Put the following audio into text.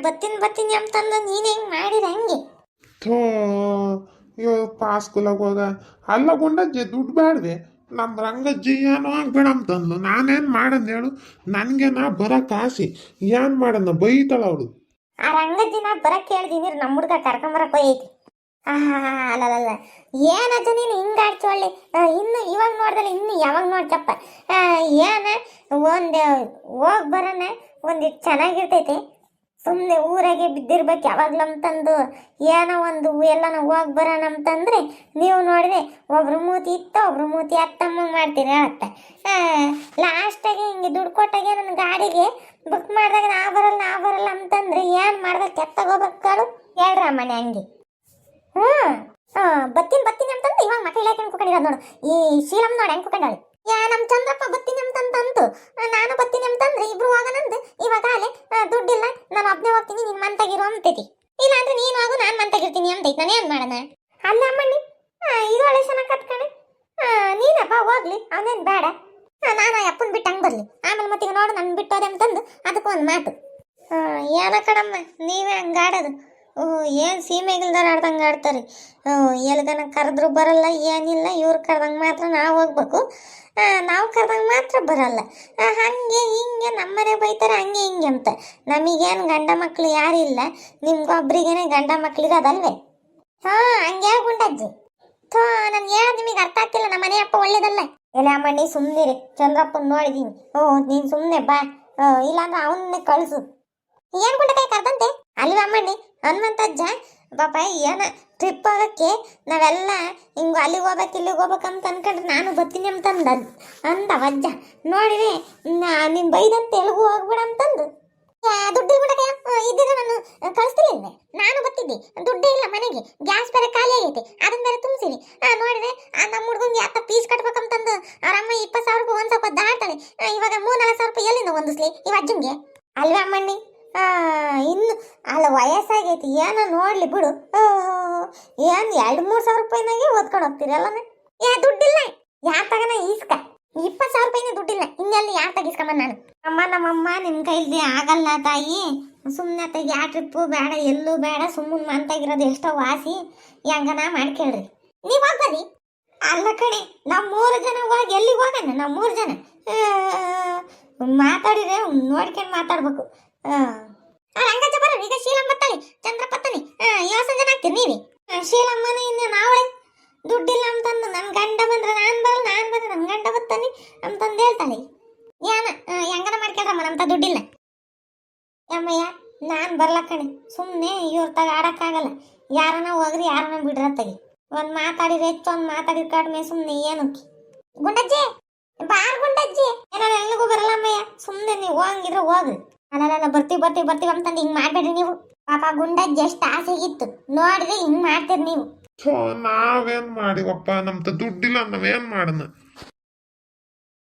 ಬತ್ತೀನಿ ಅಂತಂದು ನೀನು ಹೆಂಗೆ ಮಾಡಿದ ಹಂಗೆ. ಥೋ ಇವ ಪಾಸ್ಕುಲಾಗ ಹೋಗ ಅಲ್ಲ ಗುಂಡಜ್ಜಿ ದುಡ್ಡು ಬ್ಯಾಡ್ದೆ ನಮ್ಮ ರಂಗಜ್ಜಿ ಏನೋ ಆಗ್ಬೇಡಂತಂದ್ಲು ನಾನೇನು ಮಾಡಂದು ಹೇಳು. ನನಗೆ ನಾ ಬರಕ್ಕೆ ಆಸೆ ಏನು ಮಾಡನ್ನ ಬೈತಾಳ ಅವಳು. ಆ ರಂಗಜ್ಜಿನ ಬರಕ್ಕೆ ಹೇಳ್ದೀನಿ ನಮ್ಮ ಹುಡುಗ ಕರ್ಕೊಂಬರಕ್ಕೆ ಹೋಯ್ತಿ. ಅಲ್ಲ ಏನಜ್ಜ ನೀನು ಹಿಂಗಾಡ್ತಿ ಒಳ್ಳೆ ಇನ್ನು ಇವಾಗ ನೋಡ್ದಲ್ಲ ಇನ್ನು ಯಾವಾಗ ನೋಡ್ತಪ್ಪ. ಏನ ಒಂದು ಹೋಗಿ ಬರೋಣ ಒಂದಿಟ್ಟು ಚೆನ್ನಾಗಿರ್ತೈತಿ. ಸುಮ್ಮನೆ ಊರಾಗೆ ಬಿದ್ದಿರ್ಬೇಕು ಯಾವಾಗ್ಲೂ ಅಂತಂದು ಏನೋ ಒಂದು ಎಲ್ಲನ ಹೋಗಿ ಬರೋಣ ಅಂತಂದ್ರೆ ನೀವು ನೋಡಿದೆ ಒಬ್ರು ಮೂತಿ ಇತ್ತ ಒಬ್ರು ಮೂತಿ ಅತ್ತಮ್ಮ ಮಾಡ್ತೀರಿ ಹೇಳತ್ತ. ಲಾಸ್ಟಾಗೆ ಹಿಂಗೆ ದುಡ್ಡು ಕೊಟ್ಟಾಗೆ ನನ್ನ ಗಾಡಿಗೆ ಬುಕ್ ಮಾಡಿದಾಗ ನಾ ಬರಲ್ಲ ಅಂತಂದ್ರೆ ಏನು ಮಾಡ್ಬೇಕು ಕೆತ್ತಾಗೋಬೇಕು ಹೇಳ್ರ ಮನೆ ಹಂಗೆ. ಬತ್ತೀನಿ ಅಂತಂದು ಇವಾಗ ಮಕ್ಕಳು ಯಾಕೆ ಅನ್ಕೊಂಡಿರೋದು ನೋಡು. ಈ ಶೀಲಮ್ ನೋಡಿ ಹೆಂಗೆ ಕುಕೊಂಡಾಳೆ. ನಮ್ಮ ಚಂದ್ರಪ್ಪ ಬತ್ತೀನಿ ಅಂತಂತಂತು ನಾನು ಬತ್ತೀನಿ ಅಂತಂದ್ರೆ ಇಬ್ರು ಹೋಗೋಣಂದು ಇವಾಗ ಅಲ್ಲೇ ದುಡ್ಡಿಲ್ಲ ನಾನು ಒಬ್ಬನೇ ಹೋಗ್ತೀನಿ ನೀನು ಮಂತಾಗಿರು ಅಂತೈತಿ. ಇಲ್ಲಾಂದ್ರೆ ನೀನು ಹೋಗು ನಾನು ಮಂತಾಗಿರ್ತೀನಿ ಅಂತೈತಿ. ನಾನು ಏನು ಮಾಡೋಣ ಅಲ್ಲ ಅಮ್ಮಣ್ಣಿ ಇದು ಒಳ್ಳೆ ಚೆನ್ನಾಗಿ ಕತ್ಕಣೆ. ನೀನಪ್ಪ ಹೋಗ್ಲಿ ಅವನೇನು ಬೇಡ ನಾನು ಅಪ್ಪನ ಬಿಟ್ಟು ಹಂಗೆ ಬರಲಿ ಆಮೇಲೆ ಮತ್ತೀಗ ನೋಡು ನನ್ನ ಬಿಟ್ಟೋದೆ ಅಂತಂದು ಅದಕ್ಕೊಂದು ಮಾತು. ಏನ ಕಣಮ್ಮ ನೀವೇ ಹಂಗೆ ಆಡೋದು. ಏನು ಸೀಮೆಗಿಲ್ದಾರ ಆಡ್ದಂಗೆ ಆಡ್ತಾರೆ. ಎಲ್ಗನ ಕರೆದ್ರು ಬರಲ್ಲ ಏನಿಲ್ಲ. ಇವ್ರು ಕರೆದಂಗೆ ಮಾತ್ರ ನಾವು ಹೋಗ್ಬೇಕು, ನಾವು ಕರೆದಂಗೆ ಮಾತ್ರ ಬರಲ್ಲ. ಹಾಗೆ ಹಿಂಗೆ ನಮ್ಮನೆ ಬೈತಾರೆ ಹಂಗೆ ಹಿಂಗೆ ಅಂತ. ನಮಗೇನು ಗಂಡ ಮಕ್ಕಳು ಯಾರಿಲ್ಲ, ನಿಮ್ಗೊಬ್ರಿಗೇನೆ ಗಂಡ ಮಕ್ಕಳಿರೋದಲ್ವೇ? ಹಂಗೆ ಗುಂಡಜ್ಜಿ. ನಾನು ಹೇಳೋದು ನಿಮಗೆ ಅರ್ಥ ಆಗ್ತಿಲ್ಲ. ನಮ್ಮ ಮನೆ ಅಪ್ಪ ಒಳ್ಳೇದಲ್ಲ. ಎಲ್ಲ ಅಮ್ಮಣ್ಣಿ ಸುಮ್ಮನಿರಿ, ಚಂದ್ರಪ್ಪನ ನೋಡಿದೀನಿ. ನೀನು ಸುಮ್ಮನೆ ಬಾ, ಇಲ್ಲಾಂದ್ರೆ ಅವನ್ನೇ ಕಳಿಸು. ಏನು ಗುಂಡಕಾಯಿ ಕರ್ದಂತೆ ಅಲ್ವಾ ಅಮ್ಮಣ್ಣಿ? ಹನುಮಂತಜ್ಜ ಪಾಪ ಏನ ಟ್ರಿಪ್ ಹೋಗಕ್ಕೆ ನಾವೆಲ್ಲ ಹಿಂಗೆ ಅಲ್ಲಿಗೆ ಹೋಗ್ಬೇಕು ಇಲ್ಲಿಗೆ ಹೋಗ್ಬೇಕಂತ ಅನ್ಕೊಂಡ್ರೆ ನಾನು ಬರ್ತೀನಿ ಅಂತಂದ ಅಂದವಜ್ಜ ನೋಡಿರಿ. ನೀನು ಬೈದಂತೆ ಎಲ್ಗೂ ಹೋಗ್ಬಿಡ ಅಂತಂದು ದುಡ್ಡು ಇದ್ದಿದ್ರೆ ನಾನು ಕಳಿಸ್ತಿಲ್ಲ. ನಾನು ಬರ್ತಿದ್ದೆ, ದುಡ್ಡೇ ಇಲ್ಲ ಮನೆಗೆ, ಗ್ಯಾಸ್ ಬೇರೆ ಖಾಲಿ ಆಗೈತೆ, ಅದನ್ನ ಬೇರೆ ತುಂಬಿಸಿನಿ. ನೋಡಿದ್ರೆ ನಮ್ಮ ಹುಡುಗಂಗೆ ಯಾತ ಪೀಸ್ ಕಟ್ಬೇಕಂತಂದು ಅವ್ರ ಅಮ್ಮ 20,000 ರೂಪಾಯಿ ಒಂದು ಸ್ವಲ್ಪ ದಾಡ್ತಾಳೆ. ಇವಾಗ 3-4 ಸಾವಿರ ರೂಪಾಯಿ ಎಲ್ಲಿಂದ ಹೊಂದಿಸ್ಲಿ ಈ ಅಜ್ಜಂಗೆ ಅಲ್ವಾ ಅಮ್ಮಣ್ಣಿ? ಇನ್ನು ಅಲ್ಲ ವಯಸ್ಸಾಗೈತಿ ಏನೋ ನೋಡ್ಲಿ ಬಿಡು. ಏನು 2-3 ಸಾವಿರ ರೂಪಾಯಿನಾಗೆ ಓದ್ಕೊಂಡು ಹೋಗ್ತೀರಿ ಅಲ್ಲನೇ. ದುಡ್ಡಿಲ್ಲ ಯಾರ ತಗನ ಈಸ್ಕ 20,000 ರೂಪಾಯಿನೇ ದುಡ್ಡಿಲ್ಲ. ಇನ್ನೆಲ್ಲಿ ಯಾರು ತಗಿಸ್ಕೊಂಬ ನಾನು. ನಮ್ಮಮ್ಮ ನಿಮ್ಮ ಕೈಲಿ ಆಗಲ್ಲ ತಾಯಿ, ಸುಮ್ಮನೆ ತೆಗಿ. ಆ ಟ್ರಿಪ್ಪು ಬೇಡ ಎಲ್ಲೂ ಬೇಡ, ಸುಮ್ಮನೆ ಮಂತಾಗಿರೋದು ಎಷ್ಟೋ ವಾಸಿ ಹೆಂಗನ ಮಾಡ್ಕೇಳ್ರಿ. ನೀವು ಹೋಗ್ಬರ್ರಿ. ಅಲ್ಲ ಕಣೆ ನಾವು 3 ಜನ ಹೋಗಿ ಎಲ್ಲಿಗೆ ಹೋಗೋಣ? ನಾವು 3 ಜನ ಮಾತಾಡಿದ್ರೆ ನೋಡ್ಕೊಂಡು ಮಾತಾಡ್ಬೇಕು. ರಂಗಜ್ಜ ಬರ ಈಗ ಶೀಲಮ್ಮ ಬತ್ತಾಳಿ, ಚಂದ್ರಪ್ಪ ಬತ್ತಾನೆ, 7 ಜನ ಆಗ್ತೀರಿ ನೀವಿ. ಶೀಲಮ್ಮನ ಇನ್ನು ನಾವಳೆ ದುಡ್ಡಿಲ್ಲ ಅಂತಂದು ನನ್ನ ಗಂಡ ಬಂದ್ರೆ ನಾನು ಬರಲ್ಲ, ನಾನು ಬಂದ್ರೆ ನನ್ನ ಗಂಡ ಬತ್ತಾನೆ ಅಂತಂದು ಹೇಳ್ತಾಳೆ. ಏನ ಹೆಂಗನ ಮಾಡ್ಕೊಳ್ರಮ್ಮ ನಮ್ತ ದುಡ್ಡಿಲ್ಲ. ಅಮ್ಮಯ್ಯ ನಾನು ಬರ್ಲ ಕಣೆ, ಸುಮ್ಮನೆ ಇವ್ರ ತಗ ಆಡೋಕ್ಕಾಗಲ್ಲ. ಯಾರನ ಹೋಗ್ರಿ ಯಾರನ ಬಿಡ್ರ ತಗಿ. ಒಂದು ಮಾತಾಡಿದ್ರೆ ಹೆಚ್ಚು, ಒಂದು ಮಾತಾಡಿದ ಕಡಿಮೆ, ಸುಮ್ಮನೆ ಏನಕ್ಕೆ. ಗುಂಡಜ್ಜಿ ಬಾರ್ ಗುಂಡಜ್ಜಿ, ಏನಾರ ಎಲ್ಲಿಗೂ ಬರಲ್ಲ ಅಮ್ಮಯ್ಯ, ಸುಮ್ಮನೆ ನೀವು ಹೋಗಂಗಿದ್ರೆ ಹೋಗ್ರಿ. ಅಲ್ಲ ಬರ್ತೀವಿ ಅಂತಂದು ಹಿಂಗೆ ಮಾಡ್ಬೇಡ್ರಿ ನೀವು. ಪಾಪ ಗುಂಡಜ್ಜಿ ಎಷ್ಟು ಆಸೆಗಿತ್ತು ನೋಡಿದ್ರೆ ಹಿಂಗೆ ಮಾಡ್ತೀರಿ ನೀವು. ನಾವೇನ್ ಮಾಡಿವಪ್ಪ, ನಮ್ದು ದುಡ್ಡಿಲ್ಲ, ನಾವೇನ್ ಮಾಡೋಣ?